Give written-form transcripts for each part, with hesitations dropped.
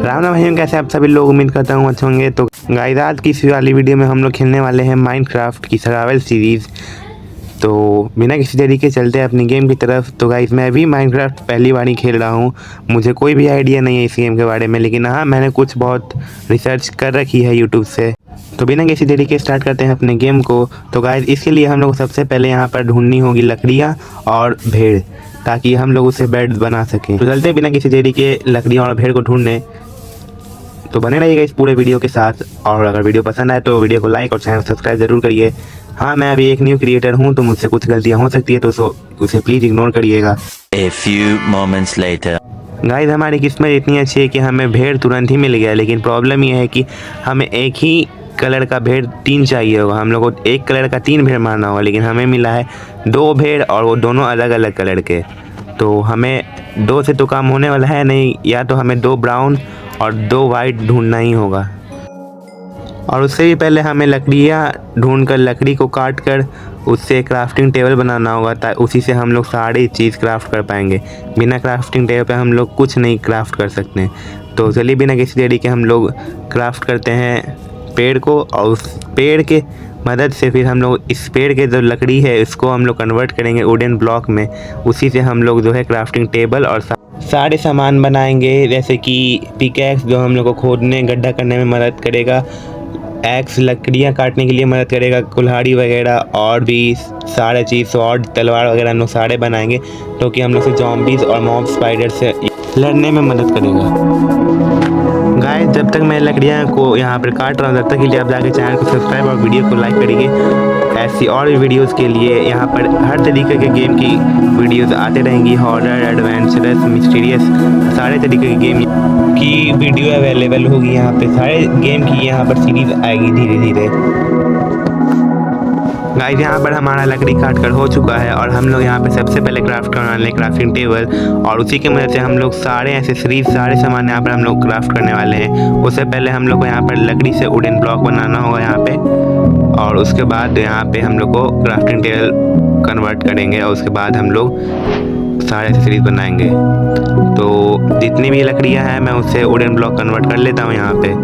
राम राम भाइयों, कैसे आप सभी लोग? उम्मीद करता हूँ अच्छे होंगे। तो गाइस, आज की इस वाली वीडियो में हम लोग खेलने वाले हैं माइनक्राफ्ट की सर्वाइवल सीरीज़। तो बिना किसी देरी के चलते हैं अपनी गेम की तरफ। तो गाइस, मैं भी माइनक्राफ्ट पहली बार ही खेल रहा हूँ, मुझे कोई भी आइडिया नहीं है इस गेम के बारे में, लेकिन हाँ, मैंने कुछ बहुत रिसर्च कर रखी है यूट्यूब से। तो बिना किसी देरी के स्टार्ट करते हैं अपने गेम को। तो गाइस, इसके लिए हम लोग सबसे पहले यहाँ पर ढूंढनी होगी लकड़ियाँ और भेड़, ताकि हम लोग उसे बेड बना सकें। तो चलते बिना किसी देरी के लकड़ियाँ और भेड़ को ढूंढने। तो बने रहिएगा इस पूरे वीडियो के साथ, और अगर वीडियो पसंद आए तो वीडियो को लाइक और चैनल सब्सक्राइब जरूर करिए। हाँ, मैं अभी एक न्यू क्रिएटर हूँ, तो मुझसे कुछ गलतियाँ हो सकती है, तो उसे प्लीज़ इग्नोर करिएगा। A few moments later. Guys, हमारी किस्मत इतनी अच्छी है कि हमें भेड़ तुरंत ही मिल गया, लेकिन प्रॉब्लम यह है कि हमें एक ही कलर का भेड़ 3 चाहिए होगा। हम लोग को एक कलर का 3 भेड़ मारना होगा, लेकिन हमें मिला है 2 भेड़, और वो दोनों अलग अलग कलर के। तो हमें 2 से तो काम होने वाला है नहीं, या तो हमें 2 ब्राउन और 2 वाइट ढूंढना ही होगा। और उससे भी पहले हमें लकड़ियाँ ढूंढकर लकड़ी को काट कर उससे क्राफ्टिंग टेबल बनाना होगा, ताकि उसी से हम लोग सारी चीज़ क्राफ्ट कर पाएंगे। बिना क्राफ्टिंग टेबल पे हम लोग कुछ नहीं क्राफ्ट कर सकते। तो चलिए बिना किसी देरी के हम लोग क्राफ्ट करते हैं पेड़ को, और उस पेड़ के मदद से फिर हम लोग इस पेड़ के जो लकड़ी है इसको हम लोग कन्वर्ट करेंगे वुडन ब्लॉक में। उसी से हम लोग जो है क्राफ्टिंग टेबल और सारे सामान बनाएंगे, जैसे कि पिकैक्स जो हम लोग को खोदने गड्ढा करने में मदद करेगा, एक्स लकड़ियाँ काटने के लिए मदद करेगा, कुल्हाड़ी वगैरह, और भी सारे चीज़, स्वॉर्ड तलवार वगैरह हम लोग सारे बनाएंगे, तो कि हम लोग से जॉम्बीज़ और मॉब स्पाइडर से लड़ने में मदद करेगा। गाइस, जब तक मैं लकड़ियाँ को यहाँ पर काट रहा हूँ, तब तक के लिए आप जाके चैनल को सब्सक्राइब और वीडियो को लाइक करिए। ऐसी और भी वीडियोस के लिए यहाँ पर हर तरीके के गेम की वीडियोस आते रहेंगी, हॉरर, एडवेंचरस, मिस्टीरियस, सारे तरीके के गेम की वीडियो अवेलेबल होगी यहाँ पे। सारे गेम की यहाँ पर सीरीज आएगी धीरे धीरे। गाइस, यहाँ पर हमारा लकड़ी काट कर हो चुका है, और हम लोग यहाँ पे सबसे पहले क्राफ्ट करने वाले क्राफ्टिंग टेबल, और उसी की मदद से हम लोग सारे एसेसरीज, सारे सामान यहाँ पर हम लोग क्राफ्ट करने वाले हैं। उससे पहले हम लोग को यहाँ पर लकड़ी से वुडन ब्लॉक बनाना होगा यहाँ पे, और उसके बाद यहाँ पे हम लोग को क्राफ्टिंग टेबल कन्वर्ट करेंगे, और उसके बाद हम लोग सारे एसेसरीज बनाएंगे। तो जितनी भी लकड़ियाँ हैं मैं उससे वुडन ब्लॉक कन्वर्ट कर लेता हूँ यहाँ पे।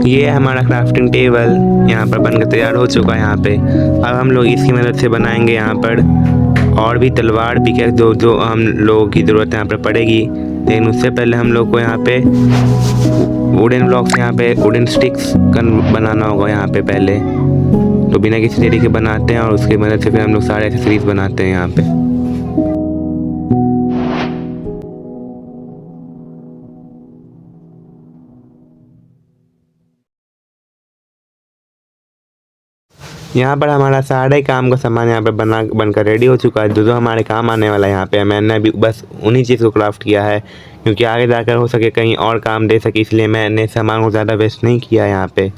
ये हमारा क्राफ्टिंग टेबल यहाँ पर बनकर तैयार हो चुका है यहाँ पे। अब हम लोग इसकी मदद से बनाएंगे यहाँ पर और भी तलवार, पिकैक्स, जो हम लोगों की ज़रूरत यहाँ पर पड़ेगी। लेकिन उससे पहले हम लोग को यहाँ पे वुडन ब्लॉक्स, यहाँ पे वुडन स्टिक्स बनाना होगा यहाँ पे पहले। तो बिना किसी देरी के बनाते हैं, और उसकी मदद से फिर हम लोग सारे एक्सेसरीज बनाते हैं यहाँ पे। यहाँ पर हमारा सारे काम का सामान यहाँ पर बनकर रेडी हो चुका है, जो हमारे काम आने वाला है यहाँ पे। मैंने अभी बस उन्हीं चीज़ को क्राफ्ट किया है, क्योंकि आगे जाकर हो सके कहीं और काम दे सके, इसलिए मैंने सामान को ज़्यादा वेस्ट नहीं किया यहाँ पे।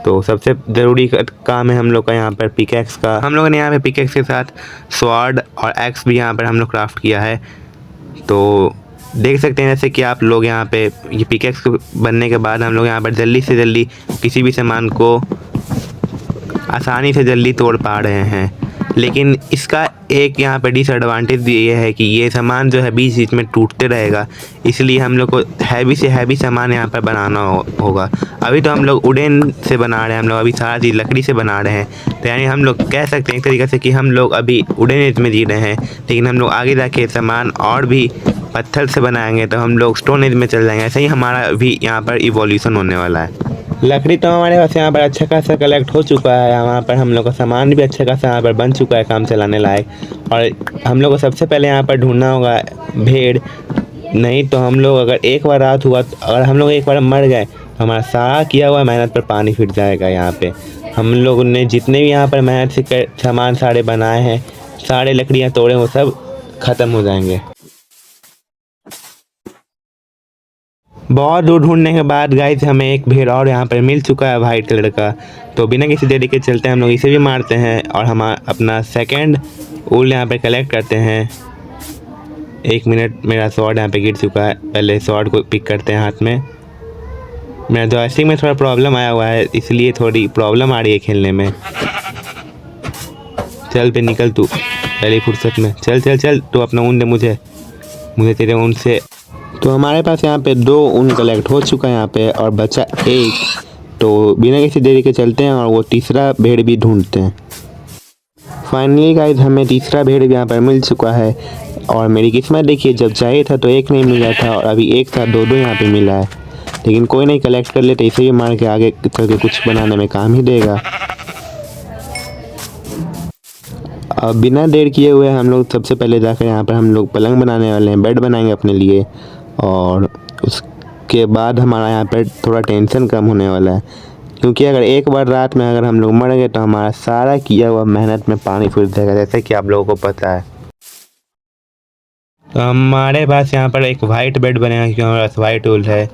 तो सबसे ज़रूरी काम है हम लोग का यहाँ पर पिकैक्स का। हम लोगों ने यहाँ पे पिकैक्स के साथ स्वॉर्ड और एक्स भी यहाँ पर हम लोग क्राफ्ट किया है। तो देख सकते हैं जैसे कि आप लोग यहाँ पे ये पिकैक्स बनने के बाद हम लोग यहाँ पर जल्दी से जल्दी किसी भी सामान को आसानी से जल्दी तोड़ पा रहे हैं। लेकिन इसका एक यहाँ पर डिसएडवांटेज ये है कि ये सामान जो है बीच बीच में टूटते रहेगा, इसलिए हम लोग को हैवी से हैवी सामान यहाँ पर बनाना होगा। अभी तो हम लोग वुडन से बना रहे हैं, हम लोग अभी सारा चीज़ लकड़ी से बना रहे हैं। तो यानी हम लोग कह सकते हैं एक तरीके से कि हम लोग अभी वुडन एज में जी रहे हैं, लेकिन हम लोग आगे जाके सामान और भी पत्थर से बनाएंगे तो हम लोग स्टोन एज में चल जाएंगे। ऐसे ही हमारा भी यहाँ पर इवोल्यूशन होने वाला है। लकड़ी तो हमारे पास यहाँ पर अच्छा खासा कलेक्ट हो चुका है, यहाँ पर हम लोग का सामान भी अच्छा खासा यहाँ पर बन चुका है काम चलाने लायक। और हम लोग को सबसे पहले यहाँ पर ढूंढना होगा भेड़, नहीं तो हम लोग अगर एक बार रात हुआ, अगर हम लोग एक बार मर गए तो हमारा सारा किया हुआ मेहनत पर पानी फिर जाएगा। यहाँ पे हम लोगों ने जितने भी यहाँ पर मेहनत से सामान सारे बनाए हैं, सारे लकड़ियाँ तोड़े, वो सब ख़त्म हो जाएंगे। बहुत दूर ढूंढने के बाद गाइस हमें एक भेड़ और यहाँ पर मिल चुका है वाइट कलर का। तो बिना किसी देरी के चलते हैं, हम लोग इसे भी मारते हैं, और हम अपना सेकंड वूल यहाँ पे कलेक्ट करते हैं। 1 मिनट, मेरा स्वॉर्ड यहाँ पे गिर चुका है, पहले स्वॉर्ड को पिक करते हैं हाथ में। मेरा जॉयस्टिक में थोड़ा प्रॉब्लम आया हुआ है, इसलिए थोड़ी प्रॉब्लम आ रही है खेलने में। चल पे निकल तू पहली फुर्सत में, चल चल चल, तू अपना ऊन दे मुझे तेरे ऊन से। तो हमारे पास यहाँ पे 2 ऊन कलेक्ट हो चुका है यहाँ पे, और बचा 1। तो बिना किसी देरी के चलते हैं और वो तीसरा भेड़ भी ढूंढते हैं। फाइनली गाइस हमें तीसरा भेड़ भी यहाँ पर मिल चुका है, और मेरी किस्मत देखिए, जब चाहिए था तो एक नहीं मिला था, और अभी एक साथ 2 यहाँ पे मिला है। लेकिन कोई नहीं, कलेक्ट कर लेते, इसे ही मार के आगे चल के कुछ बनाने में काम ही देगा। अब बिना देर किए हुए हम लोग सबसे पहले जाकर यहाँ पर हम लोग पलंग बनाने वाले हैं, बेड बनाएंगे अपने लिए, और उसके बाद हमारा यहाँ पर थोड़ा टेंशन कम होने वाला है। क्योंकि अगर एक बार रात में अगर हम लोग मर गए तो हमारा सारा किया हुआ मेहनत में पानी फिर जाएगा, जैसे कि आप लोगों को पता है। तो हमारे पास यहाँ पर एक वाइट बेड बनेगा, क्योंकि हमारे पास वाइट वूल है।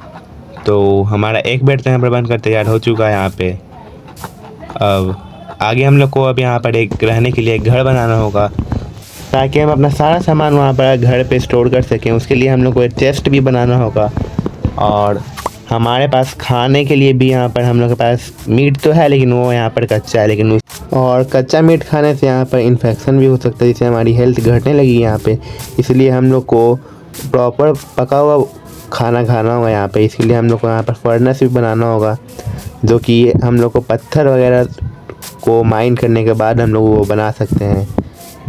तो हमारा एक बेड तो यहाँ पर बनकर तैयार हो चुका है यहाँ पे। अब आगे हम लोग को अब यहाँ पर एक रहने के लिए एक घर बनाना होगा, ताकि हम अपना सारा सामान वहाँ पर घर पे स्टोर कर सकें। उसके लिए हम लोग को एक चेस्ट भी बनाना होगा, और हमारे पास खाने के लिए भी यहाँ पर हम लोग के पास मीट तो है, लेकिन वो यहाँ पर कच्चा है। लेकिन और कच्चा मीट खाने से यहाँ पर इन्फेक्शन भी हो सकता है, जिससे हमारी हेल्थ घटने लगी यहाँ पे। इसलिए हम लोग को प्रॉपर पका हुआ खाना खाना होगा यहाँ पे। इसके लिए हम लोग को यहाँ पर फर्नेस भी बनाना होगा, जो कि हम लोग को पत्थर वगैरह को माइन करने के बाद हम लोग वो बना सकते हैं।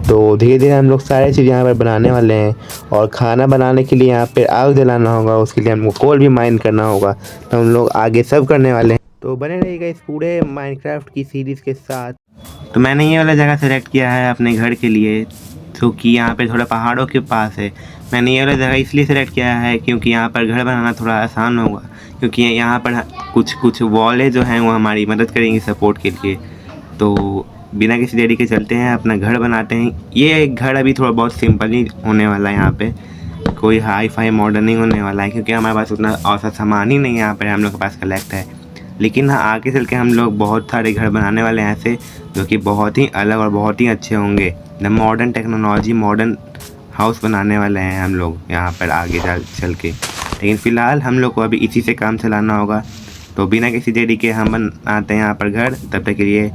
तो धीरे धीरे हम लोग सारे चीज़ यहाँ पर बनाने वाले हैं, और खाना बनाने के लिए यहाँ पे आग जलाना होगा, उसके लिए हमको कोल भी माइन करना होगा। तो हम लोग आगे सब करने वाले हैं, तो बने रहिएगा इस पूरे माइनक्राफ्ट की सीरीज़ के साथ। तो मैंने ये वाला जगह सेलेक्ट किया है अपने घर के लिए, क्योंकि यहाँ पे थोड़ा पहाड़ों के पास है। मैंने ये वाला जगह इसलिए सेलेक्ट किया है क्योंकि यहाँ पर घर बनाना थोड़ा आसान होगा, क्योंकि यहाँ पर कुछ वॉलें जो हैं वो हमारी मदद करेंगी सपोर्ट के लिए। तो बिना किसी देरी के चलते हैं, अपना घर बनाते हैं। ये घर अभी थोड़ा बहुत सिंपल ही होने वाला है, यहाँ पे कोई हाई फाई मॉडर्न नहीं होने वाला है, क्योंकि हमारे पास उतना औसत सामान ही नहीं यहाँ पर हम लोग के पास कलेक्ट है। लेकिन हाँ, आगे चल के हम लोग बहुत सारे घर बनाने वाले हैं ऐसे, जो कि बहुत ही अलग और बहुत ही अच्छे होंगे। मॉडर्न टेक्नोलॉजी, मॉडर्न हाउस बनाने वाले हैं हम लोग यहाँ पर आगे चल के। लेकिन फ़िलहाल हम लोग को अभी इसी से काम चलाना होगा। तो बिना किसी देरी के हम बनाते हैं यहाँ पर घर। तब तक के लिए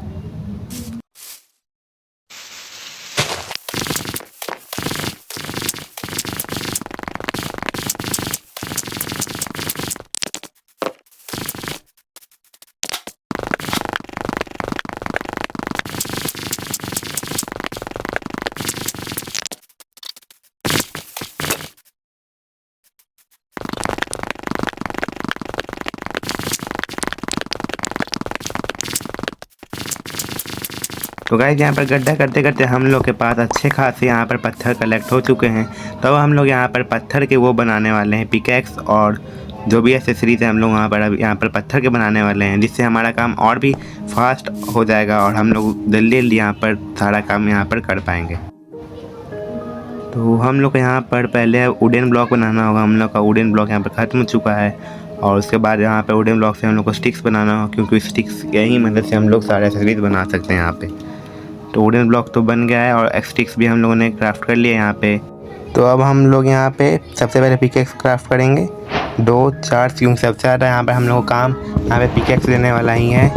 तो गाइस यहाँ पर गड्ढा करते करते हम लोग के पास अच्छे खासे यहाँ पर पत्थर कलेक्ट हो चुके हैं। तो हम लोग यहाँ पर पत्थर के वो बनाने वाले हैं, पिकैक्स और जो भी एसेसरीज है हम लोग यहाँ पर पत्थर के बनाने वाले हैं, जिससे हमारा काम और भी फास्ट हो जाएगा और हम लोग जल्दी जल्दी यहाँ पर सारा काम यहाँ पर कर पाएंगे। तो हम लोग को यहाँ पर पहले वुडन ब्लॉक बनाना होगा। हम लोग का वुडन ब्लॉक यहाँ पर ख़त्म हो चुका है, और उसके बाद यहाँ पर वुडन ब्लॉक से हम लोग को स्टिक्स बनाना होगा, क्योंकि स्टिक्स यही मदद से हम लोग सारे एसेसरीज बना सकते हैं यहाँ पे। तो वुडन ब्लॉक तो बन गया है, और स्टिक्स भी हम लोगों ने क्राफ्ट कर लिया यहाँ पे। तो अब हम लोग यहाँ पे सबसे पहले पिकेक्स क्राफ्ट करेंगे, 2-4 क्योंकि सबसे ज़्यादा यहाँ पर हम लोग को काम यहाँ पे पिकेक्स लेने वाला ही है।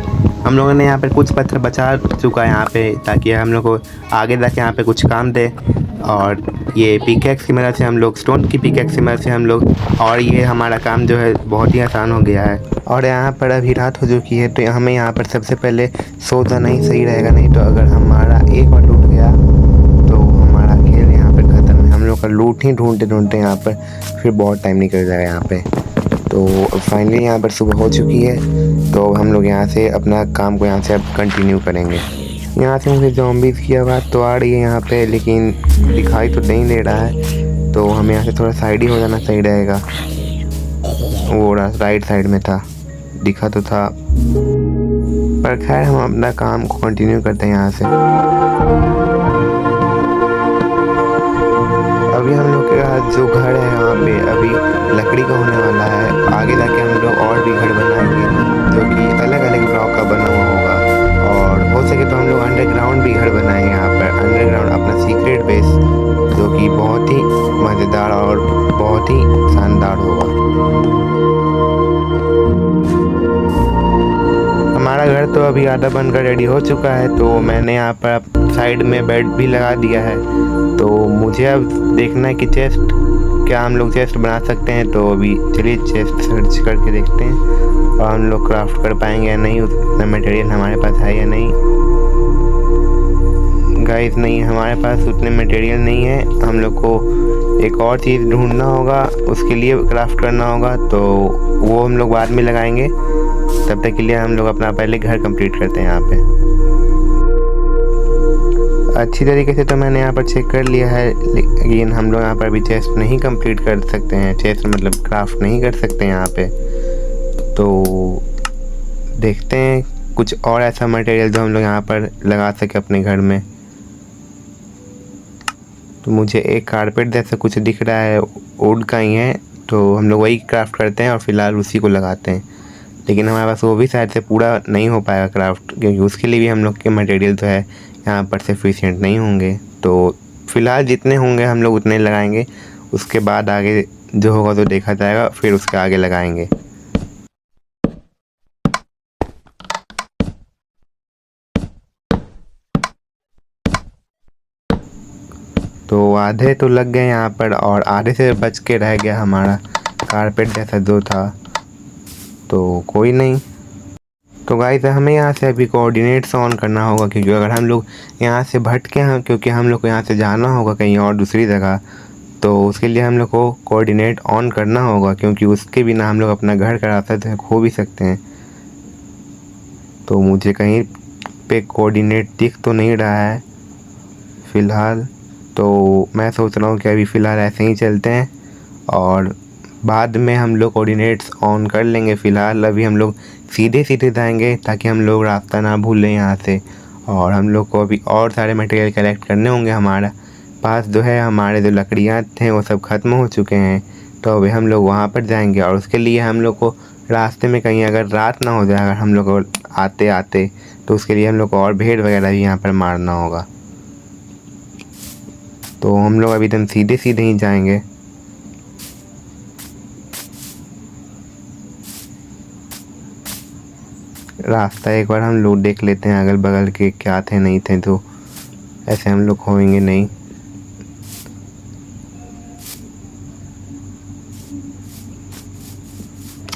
हम लोगों ने यहाँ पर कुछ पत्थर बचा चुका है यहाँ पे, ताकि हम लोग को आगे जाके यहाँ पे कुछ काम दे। और ये पिकेक्स की मदद से हम लोग, स्टोन की पिकेक्स की मदद से हम लोग, और ये हमारा काम जो है बहुत ही आसान हो गया है। और यहाँ पर अभी रात हो चुकी है, तो हमें यहाँ पर सबसे पहले सो जाना ही सही रहेगा। नहीं तो अगर हमारा एक बार टूट गया तो हमारा खेल यहाँ पर ख़त्म है। हम लोग का लूट ही ढूंढते ढूंढते यहाँ पर फिर बहुत टाइम निकल जाएगा यहाँ पे। तो फाइनली यहाँ पर सुबह हो चुकी है, तो हम लोग यहाँ से अपना काम को यहाँ से अब कंटिन्यू करेंगे। यहाँ से मुझे ज़ॉम्बीज़ की आवाज़ तो आ रही है यहाँ पे, लेकिन दिखाई तो नहीं दे रहा है। तो हमें यहाँ से थोड़ा साइड ही हो जाना सही रहेगा। वो राइट साइड में था, दिखा तो था, पर खैर हम अपना काम को कंटिन्यू करते हैं यहाँ से। अभी हम लोग का जो घर है यहाँ पे अभी लकड़ी का होने वाला है। आगे जाके हम लोग और भी घर बनाएंगे, जो कि अलग अलग ब्लॉक का बना हुआ होगा। और हो सके तो हम लोग अंडरग्राउंड भी घर बनाएंगे यहाँ पर, अंडरग्राउंड अपना सीक्रेट बेस, जो कि बहुत ही मज़ेदार और बहुत ही शानदार होगा। अभी आधा बनकर रेडी हो चुका है। तो मैंने यहाँ पर साइड में बेड भी लगा दिया है। तो मुझे अब देखना है कि चेस्ट क्या हम लोग चेस्ट बना सकते हैं। तो अभी चलिए चेस्ट सर्च करके देखते हैं और हम लोग क्राफ्ट कर पाएंगे या नहीं, उतना मटेरियल हमारे पास है या नहीं। गाइस नहीं, हमारे पास उतने मटेरियल नहीं है। हम लोग को एक और चीज़ ढूंढना होगा, उसके लिए क्राफ्ट करना होगा। तो वो हम लोग बाद में लगाएंगे। तब तक के लिए हम लोग अपना पहले घर कंप्लीट करते हैं यहाँ पे। अच्छी तरीके से तो मैंने यहाँ पर चेक कर लिया है, लेकिन हम लोग यहाँ पर भी चेस्ट नहीं कंप्लीट कर सकते हैं। चेस्ट मतलब क्राफ्ट नहीं कर सकते यहाँ पे। तो देखते हैं कुछ और ऐसा मटेरियल जो हम लोग यहाँ पर लगा सके अपने घर में। तो मुझे एक कारपेट जैसा कुछ दिख रहा है, वुड का ही है। तो हम लोग वही क्राफ्ट करते हैं और फिलहाल उसी को लगाते हैं। लेकिन हमारे पास वो भी शायद से पूरा नहीं हो पाएगा क्राफ्ट, क्योंकि उसके लिए भी हम लोग के मटेरियल जो है यहाँ पर सफिशिएंट नहीं होंगे। तो फिलहाल जितने होंगे हम लोग उतने लगाएंगे, उसके बाद आगे जो होगा तो देखा जाएगा, फिर उसके आगे लगाएंगे। तो आधे तो लग गए यहाँ पर और आधे से बच के रह गया हमारा कारपेट जैसा जो था। तो कोई नहीं। तो गाइस हमें यहाँ से अभी कोऑर्डिनेट्स ऑन करना होगा, क्योंकि अगर हम लोग यहाँ से भटके हैं, क्योंकि हम लोग को यहाँ से जाना होगा कहीं और दूसरी जगह, तो उसके लिए हम लोग को कोऑर्डिनेट ऑन करना होगा, क्योंकि उसके बिना हम लोग अपना घर का रास्ता खो भी सकते हैं। तो मुझे कहीं पे कोऑर्डिनेट दिख तो नहीं रहा है फ़िलहाल। तो मैं सोच रहा हूँ कि अभी फ़िलहाल ऐसे ही चलते हैं और बाद में हम लोग कोऑर्डिनेट्स ऑन कर लेंगे। फ़िलहाल अभी हम लोग सीधे सीधे जाएंगे ताकि हम लोग रास्ता ना भूलें यहाँ से। और हम लोग को अभी और सारे मटेरियल कलेक्ट करने होंगे। हमारा पास जो है, हमारे जो लकड़ियाँ थे वो सब ख़त्म हो चुके हैं। तो अभी हम लोग वहाँ पर जाएंगे और उसके लिए हम लोग को रास्ते में कहीं अगर रात ना हो जाए, अगर हम लोग को आते आते, तो उसके लिए हम लोग को और भेड़ वगैरह भी यहाँ पर मारना होगा। तो हम लोग अभी एकदम सीधे सीधे ही जाएंगे। रास्ता एक बार हम लोग देख लेते हैं अगल बगल के क्या थे नहीं थे, तो ऐसे हम लोग खोएंगे नहीं।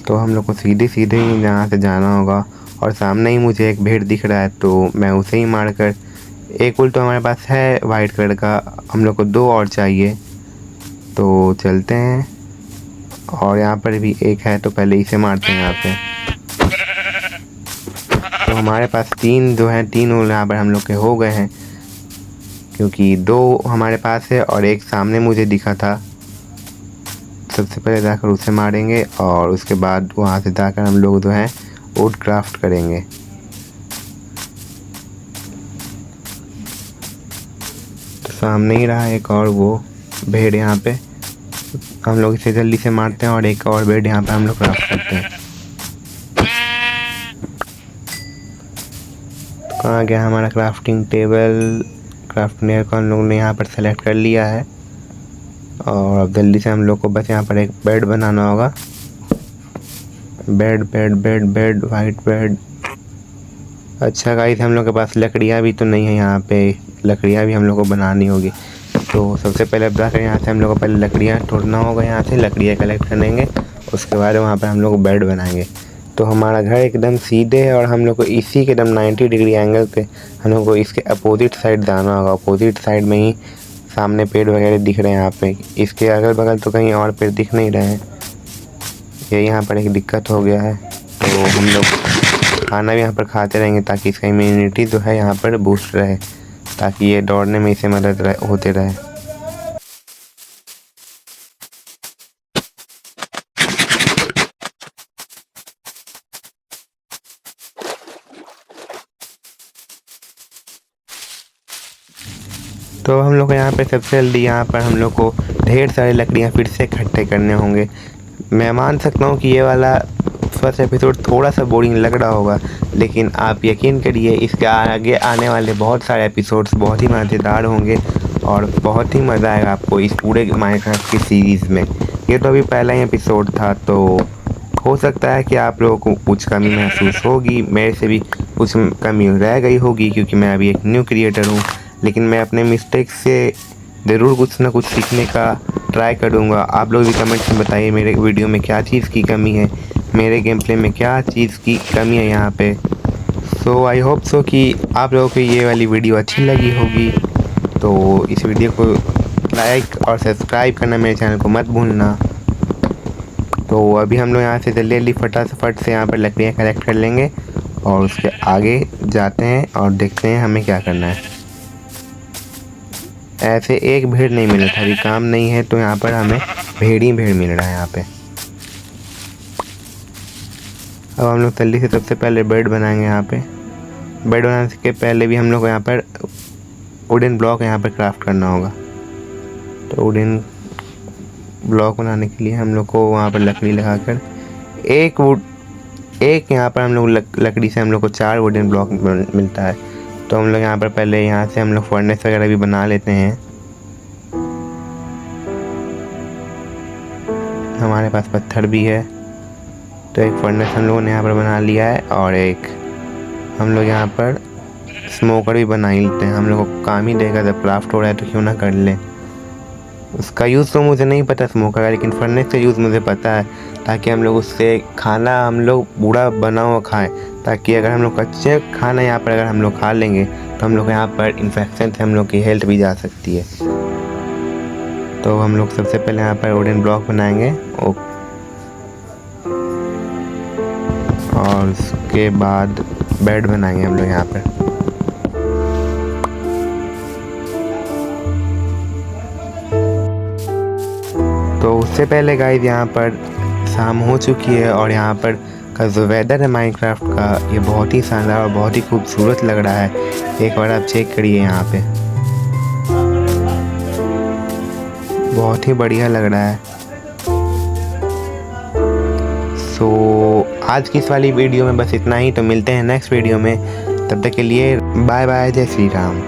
तो हम लोग को सीधे सीधे ही यहाँ से जाना होगा और सामने ही मुझे एक भेड़ दिख रहा है, तो मैं उसे ही मारकर, एक उल तो हमारे पास है वाइट कलर का, हम लोग को 2 और चाहिए। तो चलते हैं और यहाँ पर भी एक है, तो पहले इसे मारते हैं यहाँ पे। तो हमारे पास 3 जो हैं, 3 उल यहाँ पर हम लोग के हो गए हैं, क्योंकि 2 हमारे पास है और एक सामने मुझे दिखा था। सबसे पहले जाकर उसे मारेंगे और उसके बाद वहाँ से जाकर हम लोग जो हैं वुड क्राफ्ट करेंगे। तो सामने ही रहा एक और वो भेड़, यहाँ पे हम लोग इसे जल्दी से मारते हैं और एक और भेड़ यहाँ पे हम लोग क्राफ्ट करते हैं। तो कहाँ गया हमारा क्राफ्टिंग टेबल? क्राफ्टनेयर को हम लोग ने यहाँ पर सेलेक्ट कर लिया है और अब जल्दी से हम लोग को बस यहाँ पर एक बेड बनाना होगा। Bed bed bed bed white bed. अच्छा गाइस, हम लोग के पास लकड़ियाँ भी तो नहीं है यहाँ पे, लकड़ियाँ भी हम लोग को बनानी होगी। तो सबसे पहले अब जाकर यहाँ से हम लोग को पहले लकड़ियाँ तोड़ना होगा, यहाँ से लकड़ियाँ कलेक्ट करेंगे, उसके बाद वहाँ पर हम लोग बेड बनाएंगे। तो हमारा घर एकदम सीधे है और हम लोग को इसी के एकदम 90 डिग्री एंगल पे हम लोग को इसके अपोजिट साइड जाना होगा। अपोजिट साइड में ही सामने पेड़ वगैरह दिख रहे हैं यहाँ पे, इसके अगल बगल तो कहीं और पेड़ दिख नहीं रहे हैं। ये यहाँ पर एक दिक्कत हो गया है। तो हम लोग खाना भी यहाँ पर खाते रहेंगे ताकि इसका इम्यूनिटी जो है यहाँ पर बूस्ट रहे, ताकि ये दौड़ने में इसे मदद होते रहे। तो हम लोग को यहाँ पे सबसे जल्दी यहाँ पर हम लोग को ढेर सारी लकड़ियाँ फिर से इकट्ठे करने होंगे। मैं मान सकता हूँ कि ये वाला फर्स्ट एपिसोड थोड़ा सा बोरिंग लग रहा होगा, लेकिन आप यकीन करिए इसके आगे आने वाले बहुत सारे एपिसोड्स बहुत ही मज़ेदार होंगे और बहुत ही मज़ा आएगा आपको इस पूरे माइनक्राफ्ट की सीरीज़ में। ये तो अभी पहला ही एपिसोड था, तो हो सकता है कि आप लोगों को कुछ कमी महसूस होगी, मेरे से भी कुछ कमी रह गई होगी क्योंकि मैं अभी एक न्यू क्रिएटर हूँ, लेकिन मैं अपने मिस्टेक से ज़रूर कुछ ना कुछ सीखने का ट्राई करूँगा। आप लोग भी कमेंट्स में बताइए मेरे वीडियो में क्या चीज़ की कमी है, मेरे गेम प्ले में क्या चीज़ की कमी है यहाँ पे। सो आई होप सो कि आप लोगों को ये वाली वीडियो अच्छी लगी होगी, तो इस वीडियो को लाइक और सब्सक्राइब करना मेरे चैनल को मत भूलना। तो अभी हम लोग यहाँ से जल्दी फटाफट से यहाँ पर लकड़ियाँ कलेक्ट कर लेंगे और उसके आगे जाते हैं और देखते हैं हमें क्या करना है। ऐसे एक भेड़ नहीं मिला था, अभी काम नहीं है तो यहाँ पर हमें भेड़ ही भेड़ मिल रहा है यहाँ पे। अब हम लोग जल्दी से सबसे पहले बेड बनाएंगे। यहाँ पे बेड बनाने के पहले भी हम लोग को यहाँ पर वुडन ब्लॉक यहाँ पर क्राफ्ट करना होगा। तो वुडन ब्लॉक बनाने के लिए हम लोग को वहाँ पर लकड़ी लगाकर एक यहाँ पर हम लोग लकड़ी से हम लोग को 4 वुडन ब्लॉक मिलता है। तो हम लोग यहाँ पर पहले यहाँ से हम लोग फर्नेस वगैरह भी बना लेते हैं। हमारे पास पत्थर भी है, तो एक फर्नेस हम लोगों ने यहाँ पर बना लिया है और एक हम लोग यहाँ पर स्मोकर भी बना ही लेते हैं। हम लोग को काम ही देगा, जब क्राफ्ट हो रहा है तो क्यों ना कर लें। उसका यूज़ तो मुझे नहीं पता स्मोकर का, लेकिन फर्नेस का यूज़ मुझे पता है, ताकि हम लोग उससे खाना हम लोग पूरा बना हुआ खाएं, ताकि अगर हम लोग कच्चे खाना यहाँ पर अगर हम लोग खा लेंगे तो हम लोग यहाँ पर इन्फेक्शन से हम लोग की हेल्थ भी जा सकती है। तो हम लोग सबसे पहले यहाँ पर वुडन ब्लॉक बनाएंगे और उसके बाद बेड बनाएंगे हम लोग यहाँ पर। तो उससे पहले गाइस यहाँ पर शाम हो चुकी है और यहाँ पर का जो वेदर है माइनक्राफ्ट का, ये बहुत ही शानदार और बहुत ही खूबसूरत लग रहा है। एक बार आप चेक करिए, यहाँ पे बहुत ही बढ़िया लग रहा है। सो आज की इस वाली वीडियो में बस इतना ही। तो मिलते हैं नेक्स्ट वीडियो में, तब तक के लिए बाय बाय, जय श्री राम।